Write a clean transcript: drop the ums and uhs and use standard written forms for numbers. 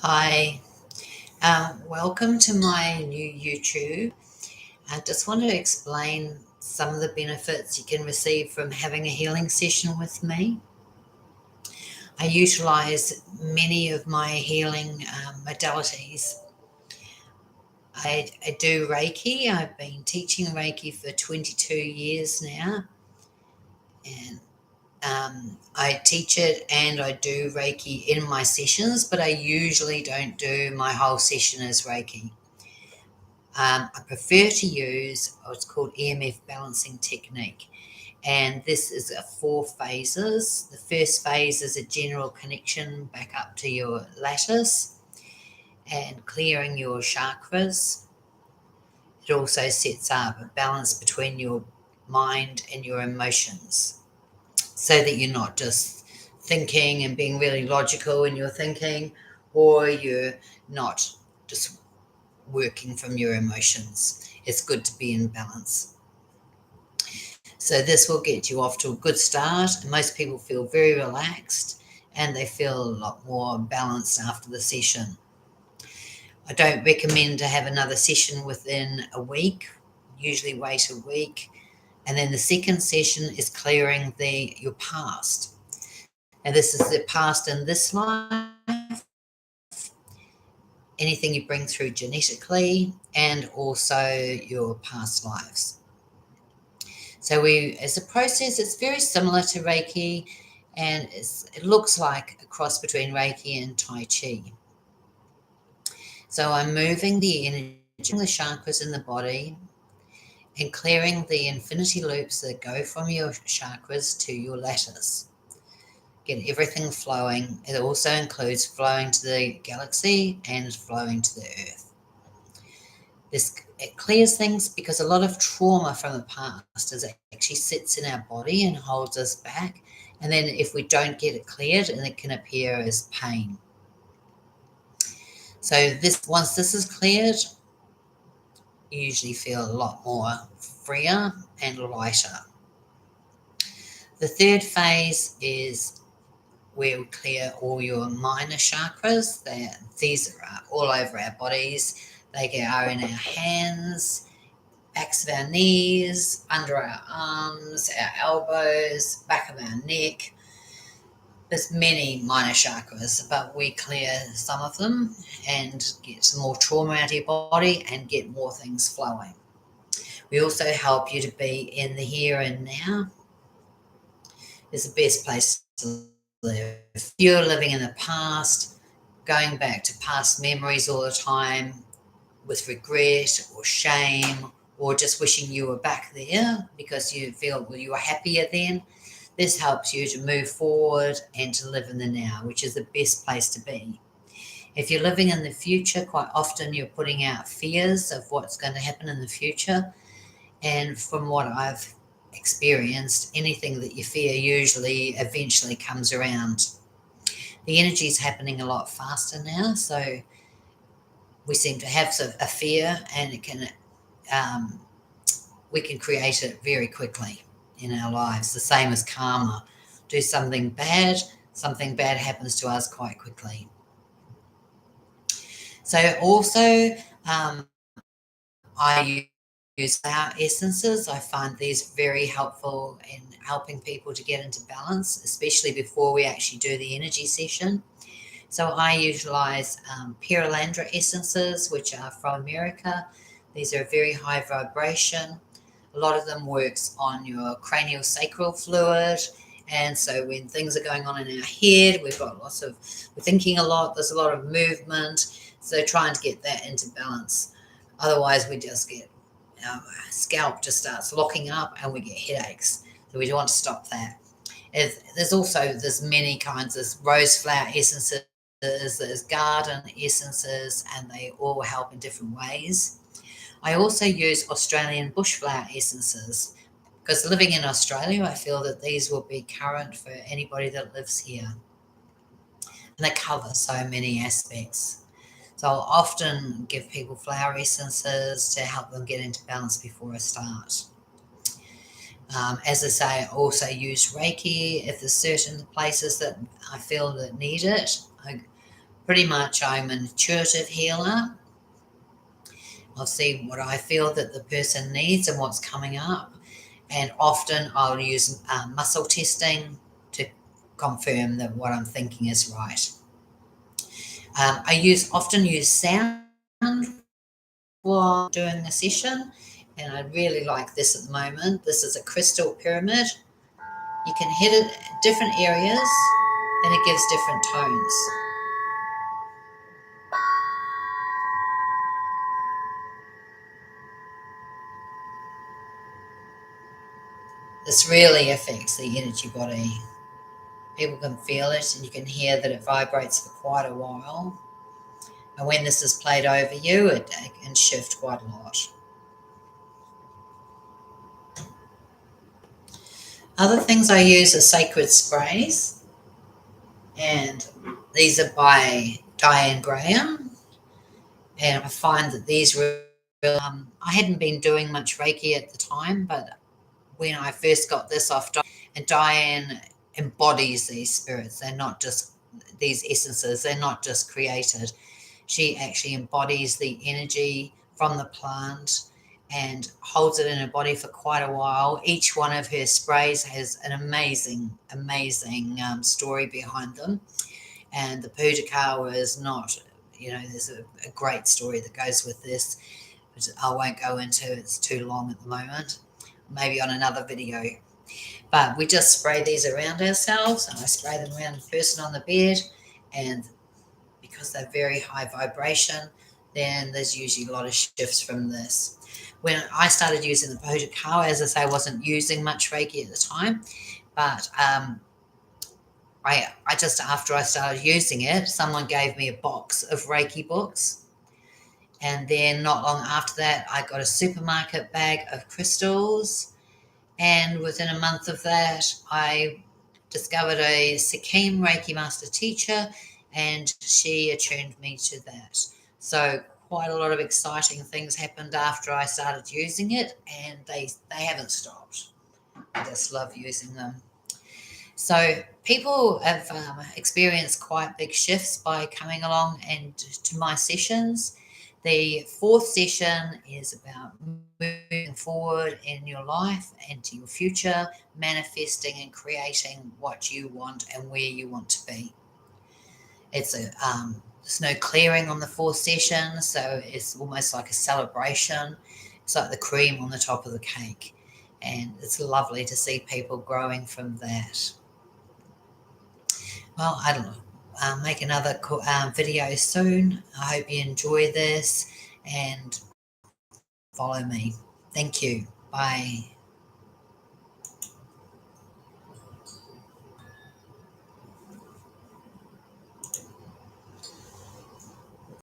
Hi, welcome to my new YouTube. I just want to explain some of the benefits you can receive from having a healing session with me. I utilize many of my healing modalities. I do Reiki. I've been teaching Reiki for 22 years now, and I teach it and I do Reiki in my sessions, but I usually don't do my whole session as Reiki. I prefer to use what's called EMF balancing technique. And this is a 4 phases. The first phase is a general connection back up to your lattice and clearing your chakras. It also sets up a balance between your mind and your emotions so that you're not just thinking and being really logical in your thinking, or you're not just working from your emotions. It's good to be in balance. So this will get you off to a good start. Most people feel very relaxed and they feel a lot more balanced after the session. I don't recommend to have another session within a week. Usually wait a week. And then the second session is clearing your past. And this is the past in this life, anything you bring through genetically, and also your past lives. So as a process, it's very similar to Reiki, and it looks like a cross between Reiki and Tai Chi. So I'm moving the energy, the chakras in the body, and clearing the infinity loops that go from your chakras to your lattice. Get everything flowing. It also includes flowing to the galaxy and flowing to the earth. It clears things because a lot of trauma from the past actually sits in our body and holds us back. And then if we don't get it cleared, and it can appear as pain. So once this is cleared, you usually feel a lot more freer and lighter. The third phase is where we clear all your minor chakras. These are all over our bodies. They are in our hands, backs of our knees, under our arms, our elbows, back of our neck. There's many minor chakras, but we clear some of them and get some more trauma out of your body and get more things flowing. We also help you to be in the here and now. It's the best place to live. If you're living in the past, going back to past memories all the time with regret or shame, or just wishing you were back there because you feel you were happier then, this helps you to move forward and to live in the now, which is the best place to be. If you're living in the future, quite often you're putting out fears of what's going to happen in the future. And from what I've experienced, anything that you fear usually eventually comes around. The energy is happening a lot faster now, so we seem to have a fear, and we can create it very quickly in our lives. The same as karma. Do something bad happens to us quite quickly. So also, I use flower essences. I find these very helpful in helping people to get into balance, especially before we actually do the energy session. So I utilize Piralandra essences, which are from America. These are very high vibration. A lot of them works on your cranial sacral fluid. And so when things are going on in our head, we're thinking a lot, there's a lot of movement. So trying to get that into balance. Otherwise, we just get, our scalp just starts locking up and we get headaches. So we don't want to stop that. There's many kinds of rose flower essences, there's garden essences, and they all help in different ways. I also use Australian bushflower essences because living in Australia, I feel that these will be current for anybody that lives here. And they cover so many aspects. So I'll often give people flower essences to help them get into balance before I start. As I say, I also use Reiki if there's certain places that I feel that need it. I pretty much I'm an intuitive healer. I'll see what I feel that the person needs and what's coming up. And often I'll use muscle testing to confirm that what I'm thinking is right. I often use sound while doing a session, and I really like this at the moment. This is a crystal pyramid. You can hit it at different areas and it gives different tones. This really affects the energy body. People can feel it and you can hear that it vibrates for quite a while. And when this is played over you, it can shift quite a lot. Other things I use are sacred sprays, and these are by Diane Graham. And I find that these really, I hadn't been doing much Reiki at the time, but when I first got this off Diane, and Diane embodies these spirits. They're not just these essences, they're not just created. She actually embodies the energy from the plant and holds it in her body for quite a while. Each one of her sprays has an amazing, amazing story behind them. And the Pujakawa is not, there's a great story that goes with this, which I won't go into. It's too long at the moment. Maybe on another video. But we just spray these around ourselves, and I spray them around the person on the bed, and because they're very high vibration, then there's usually a lot of shifts from this. When I started using the Pujakawa, as I say, I wasn't using much Reiki at the time, but I just, after I started using it, someone gave me a box of Reiki books. And then not long after that, I got a supermarket bag of crystals. And within a month of that, I discovered a Sikkim Reiki master teacher, and she attuned me to that. So quite a lot of exciting things happened after I started using it, and they haven't stopped. I just love using them. So people have experienced quite big shifts by coming along and to my sessions. The fourth session is about moving forward in your life and to your future, manifesting and creating what you want and where you want to be. There's no clearing on the fourth session, so it's almost like a celebration. It's like the cream on the top of the cake, and it's lovely to see people growing from that. Well, I don't know. I'll make another video soon. I hope you enjoy this and follow me. Thank you. Bye.